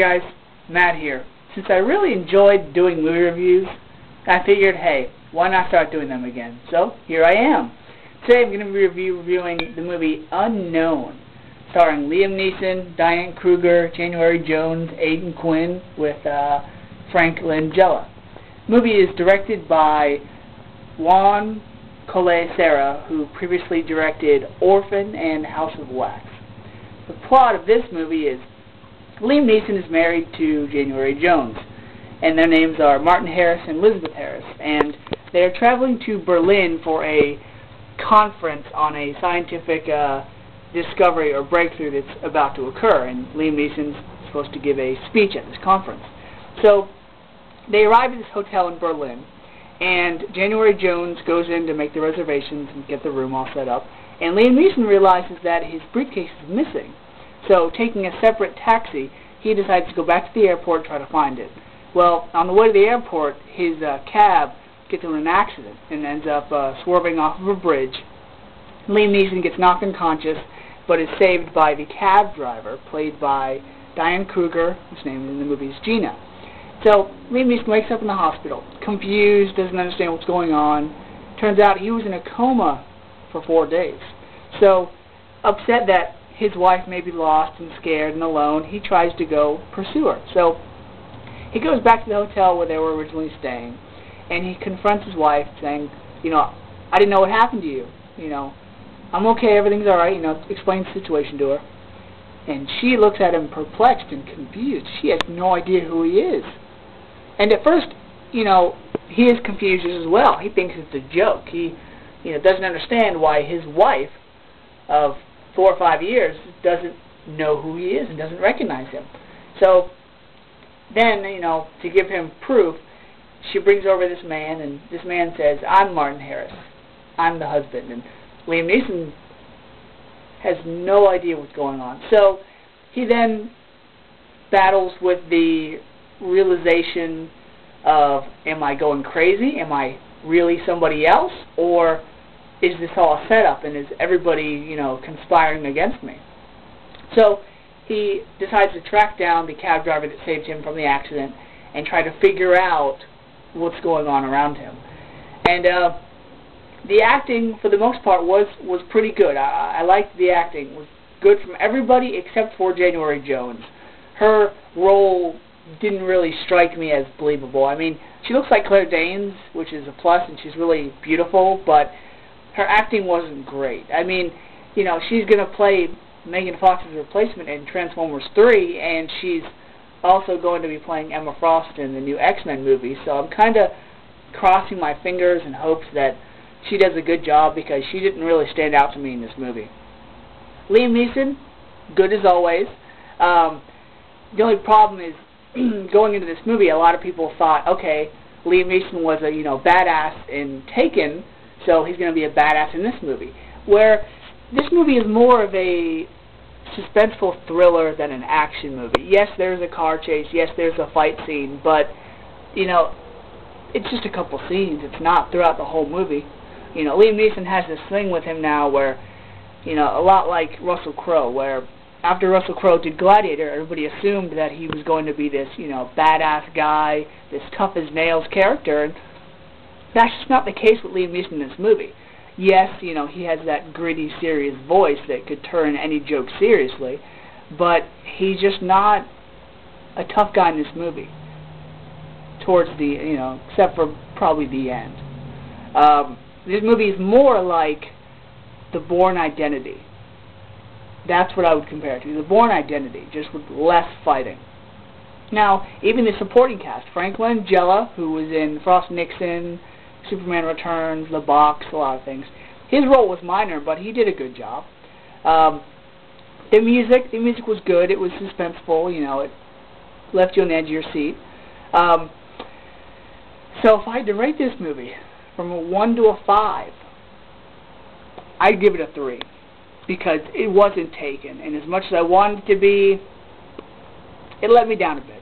Hey guys, Matt here. Since I really enjoyed doing movie reviews, I figured, hey, why not start doing them again? So, here I am. Today I'm going to be reviewing the movie Unknown, starring Liam Neeson, Diane Kruger, January Jones, Aidan Quinn, with Frank Langella. The movie is directed by Juan Collet-Serra, who previously directed Orphan and House of Wax. The plot of this movie is Liam Neeson is married to January Jones, and their names are Martin Harris and Elizabeth Harris, and they are traveling to Berlin for a conference on a scientific discovery or breakthrough that's about to occur, and Liam Neeson's supposed to give a speech at this conference. So they arrive at this hotel in Berlin, and January Jones goes in to make the reservations and get the room all set up, and Liam Neeson realizes that his briefcase is missing. So, taking a separate taxi, he decides to go back to the airport and try to find it. Well, on the way to the airport, his cab gets in an accident and ends up swerving off of a bridge. Liam Neeson gets knocked unconscious, but is saved by the cab driver, played by Diane Kruger, whose name in the movie is Gina. So, Liam Neeson wakes up in the hospital, confused, doesn't understand what's going on. Turns out he was in a coma for 4 days. So, upset that his wife may be lost and scared and alone, he tries to go pursue her. So he goes back to the hotel where they were originally staying, and he confronts his wife, saying, I didn't know what happened to you. I'm okay, everything's alright, explains the situation to her. And she looks at him perplexed and confused. She has no idea who he is. And at first, he is confused as well. He thinks it's a joke. He doesn't understand why his wife of 4 or 5 years doesn't know who he is and doesn't recognize him. So then, to give him proof, she brings over this man, and this man says, I'm Martin Harris. I'm the husband. And Liam Neeson has no idea what's going on. So he then battles with the realization of, am I going crazy? Am I really somebody else? Or is this all a setup, and is everybody, conspiring against me? So he decides to track down the cab driver that saved him from the accident and try to figure out what's going on around him. And the acting, for the most part, was pretty good. I liked the acting. It was good from everybody except for January Jones. Her role didn't really strike me as believable. I mean, she looks like Claire Danes, which is a plus, and she's really beautiful, but her acting wasn't great. I mean, she's going to play Megan Fox's replacement in Transformers 3, and she's also going to be playing Emma Frost in the new X-Men movie, so I'm kind of crossing my fingers in hopes that she does a good job, because she didn't really stand out to me in this movie. Liam Neeson, good as always. The only problem is, going into this movie, a lot of people thought, okay, Liam Neeson was a, badass in Taken, so he's going to be a badass in this movie. Where this movie is more of a suspenseful thriller than an action movie. Yes, there's a car chase. Yes, there's a fight scene. But, it's just a couple scenes. It's not throughout the whole movie. Liam Neeson has this thing with him now where, a lot like Russell Crowe, where after Russell Crowe did Gladiator, everybody assumed that he was going to be this, badass guy, this tough-as-nails character, and that's just not the case with Liam Neeson in this movie. Yes, he has that gritty, serious voice that could turn any joke seriously, but he's just not a tough guy in this movie. Towards the, except for probably the end. This movie is more like The Bourne Identity. That's what I would compare it to. The Bourne Identity, just with less fighting. Now, even the supporting cast, Frank Langella, who was in Frost Nixon, Superman Returns, The Box, a lot of things. His role was minor, but he did a good job. The music was good. It was suspenseful. It left you on the edge of your seat. So if I had to rate this movie from a 1 to a 5, I'd give it a 3, because it wasn't Taken, and as much as I wanted it to be, it let me down a bit.